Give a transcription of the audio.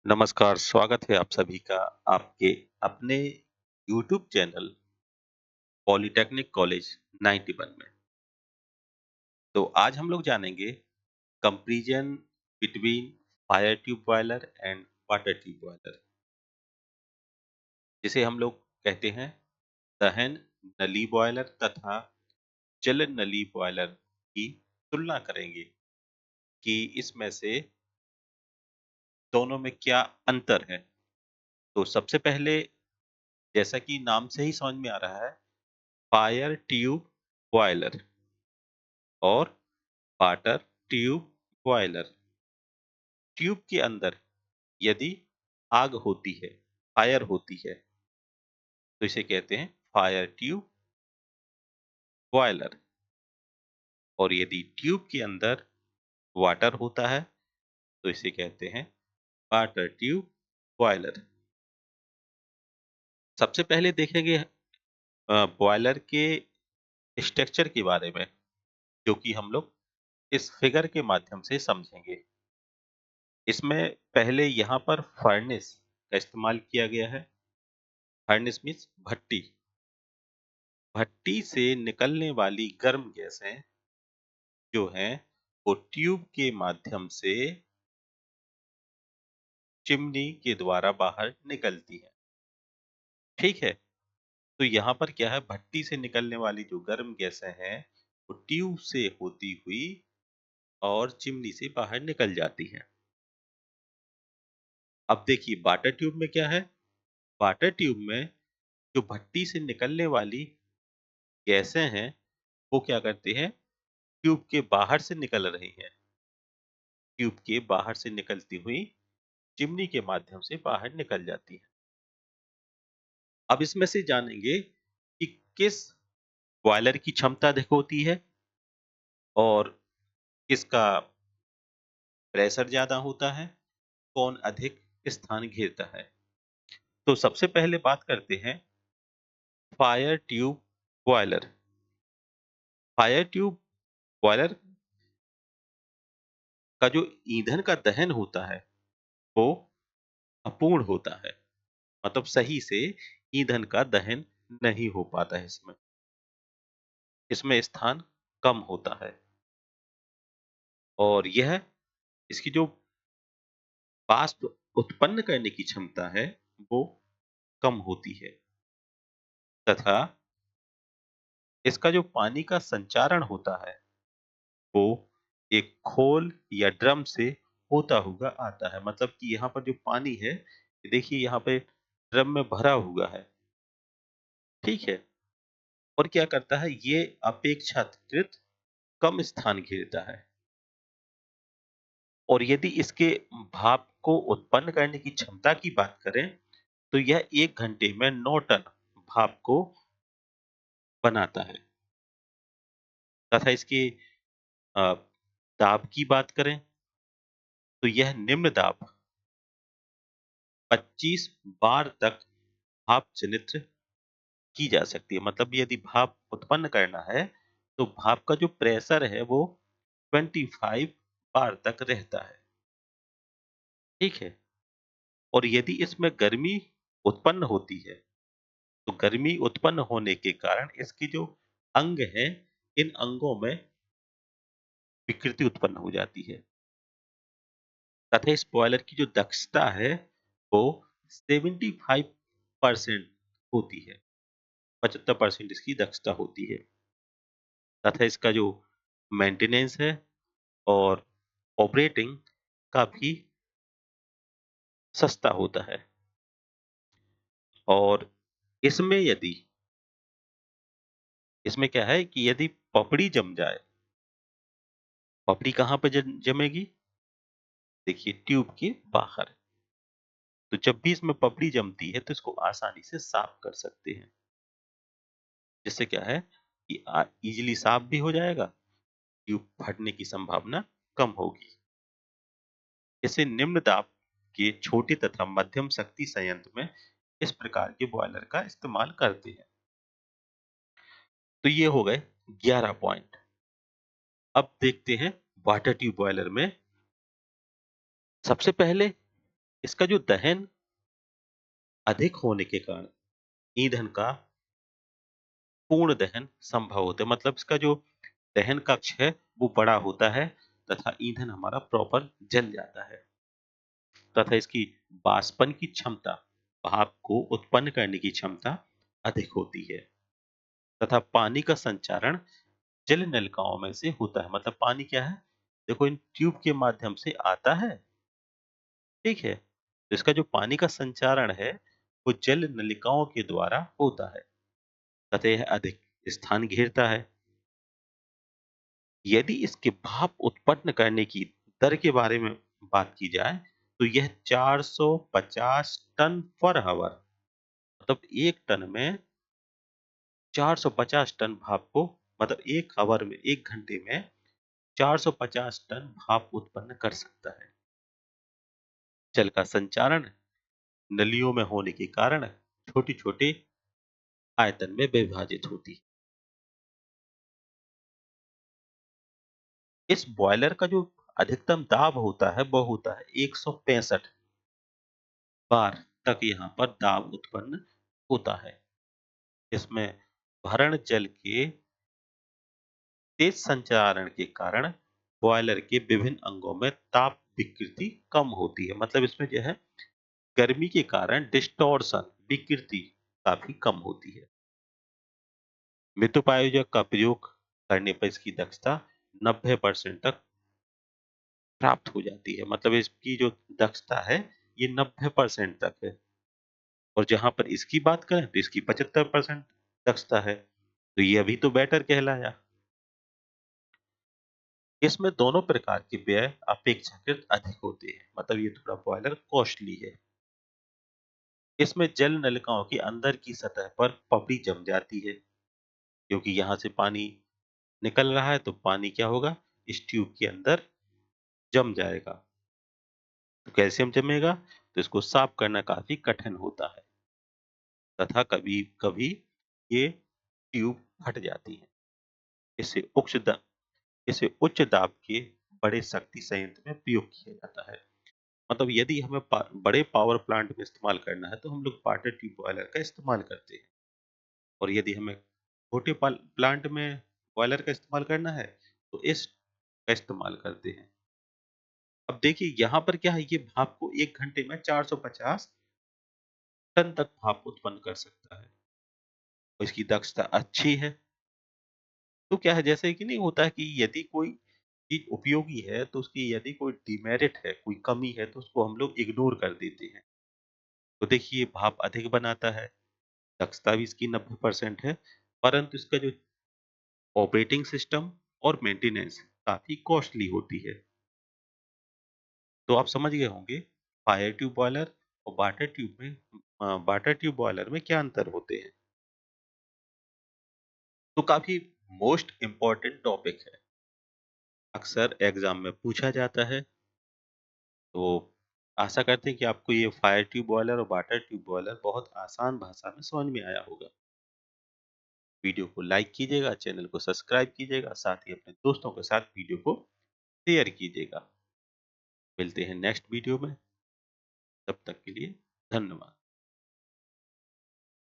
नमस्कार, स्वागत है आप सभी का आपके अपने यूट्यूब चैनल पॉलिटेक्निक कॉलेज 91 में। तो आज हम लोग जानेंगे comparison between fire tube boiler and water tube boiler, जिसे हम लोग कहते हैं दहन नली बॉयलर तथा जल नली बॉयलर की तुलना करेंगे कि इसमें से दोनों में क्या अंतर है। तो सबसे पहले, जैसा कि नाम से ही समझ में आ रहा है, फायर ट्यूब बॉयलर और वाटर ट्यूब बॉयलर। ट्यूब के अंदर यदि आग होती है, फायर होती है, तो इसे कहते हैं फायर ट्यूब बॉयलर। और यदि ट्यूब के अंदर वाटर होता है तो इसे कहते हैं वाटर ट्यूब बॉयलर। सबसे पहले देखेंगे बॉयलर के स्ट्रक्चर के बारे में, जो कि हम लोग इस फिगर के माध्यम से समझेंगे। इसमें पहले यहाँ पर फर्नेस का इस्तेमाल किया गया है। फर्नेस मीन्स भट्टी। भट्टी से निकलने वाली गर्म गैसें जो हैं वो ट्यूब के माध्यम से चिमनी के द्वारा बाहर निकलती है। ठीक है, तो यहाँ पर क्या है, भट्टी से निकलने वाली जो गर्म गैसें हैं वो ट्यूब से होती हुई और चिमनी से बाहर निकल जाती हैं। अब देखिए वाटर ट्यूब में क्या है। वाटर ट्यूब में जो भट्टी से निकलने वाली गैसें हैं वो क्या करती हैं, ट्यूब के बाहर से निकल रही हैं। ट्यूब के बाहर से निकलती हुई चिमनी के माध्यम से बाहर निकल जाती है। अब इसमें से जानेंगे कि किस बॉयलर की क्षमता अधिक होती है और किसका प्रेशर ज्यादा होता है, कौन अधिक स्थान घेरता है। तो सबसे पहले बात करते हैं fire tube boiler. Fire tube boiler का जो ईंधन का दहन होता है वो अपूर्ण होता है, मतलब सही से ईंधन का दहन नहीं हो पाता है। इसमें इसमें स्थान कम होता है और यह इसकी जो वाष्प उत्पन्न करने की क्षमता है वो कम होती है तथा इसका जो पानी का संचारण होता है वो एक खोल या ड्रम से होता हुआ आता है। मतलब कि यहाँ पर जो पानी है, ये देखिए यहाँ पे ड्रम में भरा हुआ है। ठीक है, और क्या करता है, ये अपेक्षाकृत कम स्थान घेरता है। और यदि इसके भाप को उत्पन्न करने की क्षमता की बात करें तो यह 1 घंटे में 9 टन भाप को बनाता है। तथा इसके अ, दाब की बात करें तो यह निम्न दाब 25 बार तक भाप जनित्र की जा सकती है। मतलब यदि भाप उत्पन्न करना है तो भाप का जो प्रेशर है वो 25 बार तक रहता है। ठीक है, और यदि इसमें गर्मी उत्पन्न होती है तो गर्मी उत्पन्न होने के कारण इसके जो अंग हैं, इन अंगों में विकृति उत्पन्न हो जाती है तथा इस बॉयलर की जो दक्षता है वो 75% होती है। 75% इसकी दक्षता होती है तथा इसका जो मेंटेनेंस है और ऑपरेटिंग काफी सस्ता होता है। और इसमें यदि इसमें क्या है कि यदि पपड़ी जम जाए, पपड़ी कहाँ पे जमेगी, देखिए ट्यूब के बाहर। तो जब भी इसमें पपड़ी जमती है तो इसको आसानी से साफ कर सकते हैं, जिससे क्या है कि इजीली साफ भी हो जाएगा, ट्यूब फटने की संभावना कम होगी। इसे निम्न दाब के छोटे तथा मध्यम शक्ति संयंत्र में इस प्रकार के बॉयलर का इस्तेमाल करते हैं। तो ये हो गए 11 पॉइंट। अब देखते हैं वाटर ट्यूब बॉयलर में। सबसे पहले इसका जो दहन अधिक होने के कारण ईंधन का पूर्ण दहन संभव होता है। मतलब इसका जो दहन कक्ष है वो बड़ा होता है तथा ईंधन हमारा प्रॉपर जल जाता है तथा इसकी वाष्पन की क्षमता, भाप को उत्पन्न करने की क्षमता अधिक होती है तथा पानी का संचारण जल नलिकाओं में से होता है। मतलब पानी क्या है, देखो इन ट्यूब के माध्यम से आता है, ठीक है, तो इसका जो पानी का संचारण है वो जल नलिकाओं के द्वारा होता है तथा यह अधिक स्थान घेरता है। यदि इसके भाप उत्पन्न करने की दर के बारे में बात की जाए तो यह 450 टन पर आवर, मतलब एक टन में 450 टन भाप को, मतलब एक आवर में, एक घंटे में 450 टन भाप उत्पन्न कर सकता है। जल का संचारण नलियों में होने के कारण छोटी छोटी आयतन में विभाजित होती है। इस बॉयलर का जो अधिकतम दाब होता है वो होता है 165 बार तक यहाँ पर दाब उत्पन्न होता है। इसमें भरण जल के तेज संचारण के कारण बॉयलर के विभिन्न अंगों में ताप विकृति कम होती है। मतलब इसमें जो है गर्मी के कारण डिस्टॉर्शन विकृति काफी कम होती है। मितोपायोजक का प्रयोग करने पर इसकी दक्षता 90% तक प्राप्त हो जाती है। मतलब इसकी जो दक्षता है ये 90% तक है और जहां पर इसकी बात करें तो इसकी 75% दक्षता है, तो ये अभी तो बेटर कहलाया। इसमें दोनों प्रकार के व्यय अपेक्षाकृत अधिक होते हैं। मतलब ये थोड़ा बॉयलर कॉस्टली है। इसमें जल नलिकाओं के अंदर की सतह पर पपड़ी जम जाती है, क्योंकि यहाँ से पानी निकल रहा है तो पानी क्या होगा, इस ट्यूब के अंदर जम जाएगा। तो कैल्शियम जमेगा तो इसको साफ करना काफी कठिन होता है तथा कभी कभी ये ट्यूब फट जाती है। इसे इसे उच्च दाब के बड़े शक्ति संयंत्र में प्रयोग किया जाता है। मतलब यदि हमें बड़े पावर प्लांट में इस्तेमाल करना है तो हम लोग वाटर ट्यूब बॉयलर का इस्तेमाल करते हैं और यदि हमें छोटे प्लांट में बॉयलर का इस्तेमाल करना है तो इस का इस्तेमाल करते हैं। अब देखिए यहाँ पर क्या है, ये भाप को एक घंटे में 450 टन तक भाप उत्पन्न कर सकता है और इसकी दक्षता अच्छी है। तो क्या है, जैसे कि नहीं होता है कि यदि कोई चीज उपयोगी है तो उसकी यदि कोई डिमेरिट है, कोई कमी है तो उसको हम लोग इग्नोर कर देते हैं। तो देखिए भाप अधिक बनाता है, दक्षता भी इसकी 90% है, परंतु इसका जो ऑपरेटिंग सिस्टम और मेंटेनेंस काफी कॉस्टली होती है। तो आप समझ गए होंगे फायर ट्यूब बॉयलर और वाटर ट्यूब बॉयलर में क्या अंतर होते हैं। तो काफी मोस्ट इम्पोर्टेंट टॉपिक है, अक्सर एग्जाम में पूछा जाता है। तो आशा करते हैं कि आपको ये फायर ट्यूब बॉयलर और वाटर ट्यूब बॉयलर बहुत आसान भाषा में समझ में आया होगा। वीडियो को लाइक कीजिएगा, चैनल को सब्सक्राइब कीजिएगा, साथ ही अपने दोस्तों के साथ वीडियो को शेयर कीजिएगा। मिलते हैं नेक्स्ट वीडियो में, तब तक के लिए धन्यवाद।